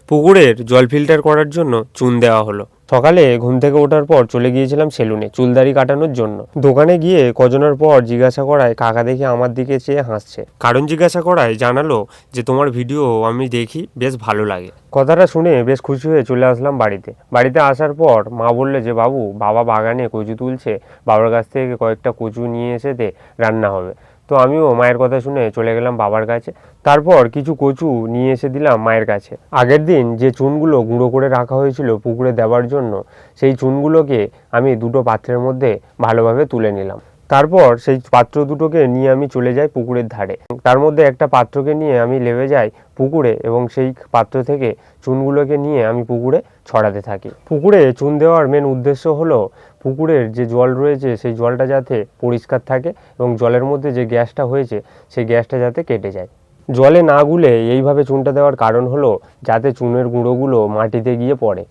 পুকুরের জল ফিল্টার করার জন্য চুন দেওয়া হলো। সকালে ঘুম থেকে ওঠার পর চলে গিয়েছিলাম সেলুনে চুলদাড়ি কাটানোর জন্য। দোকানে গিয়ে কজনের পর জিজ্ঞাসা করায় কাকা দেখে আমার দিকে চেয়ে হাসছে। কারণ জিজ্ঞাসা করায় জানালো যে তোমার ভিডিও আমি দেখি, বেশ ভালো লাগে। কথাটা শুনে বেশ খুশি হয়ে চলে আসলাম বাড়িতে। বাড়িতে আসার পর মা বললে যে বাবা বাগানে কচু তুলছে, বাবার কাছ থেকে কয়েকটা কচু নিয়ে এসে দে, রান্না হবে। তো আমিও মায়ের কথা শুনে চলে গেলাম বাবার কাছে। তারপর কিছু কচু নিয়ে এসে দিলাম মায়ের কাছে। আগের দিন যে চুনগুলো গুঁড়ো করে রাখা হয়েছিল পুকুরে দেওয়ার জন্য, সেই চুনগুলোকে আমি দুটো পাত্রের মধ্যে ভালোভাবে তুলে নিলাম। তারপর সেই পাত্র দুটোকে নিয়ে আমি চলে যাই পুকুরের ধারে। তার মধ্যে একটা পাত্রকে নিয়ে আমি নেমে যাই পুকুরে এবং সেই পাত্র থেকে চুনগুলোকে নিয়ে আমি পুকুরে ছড়াতে থাকি। পুকুরে চুন দেওয়ার মেন উদ্দেশ্য হলো পুকুরের যে জল রয়েছে সেই জলটা যাতে পরিষ্কার থাকে এবং জলের মধ্যে যে গ্যাসটা হয়েছে সেই গ্যাসটা যাতে কেটে যায়। জলে না গুলে এইভাবে চুনটা দেওয়ার কারণ হলো যাতে চুনের গুঁড়োগুলো মাটিতে গিয়ে পড়ে।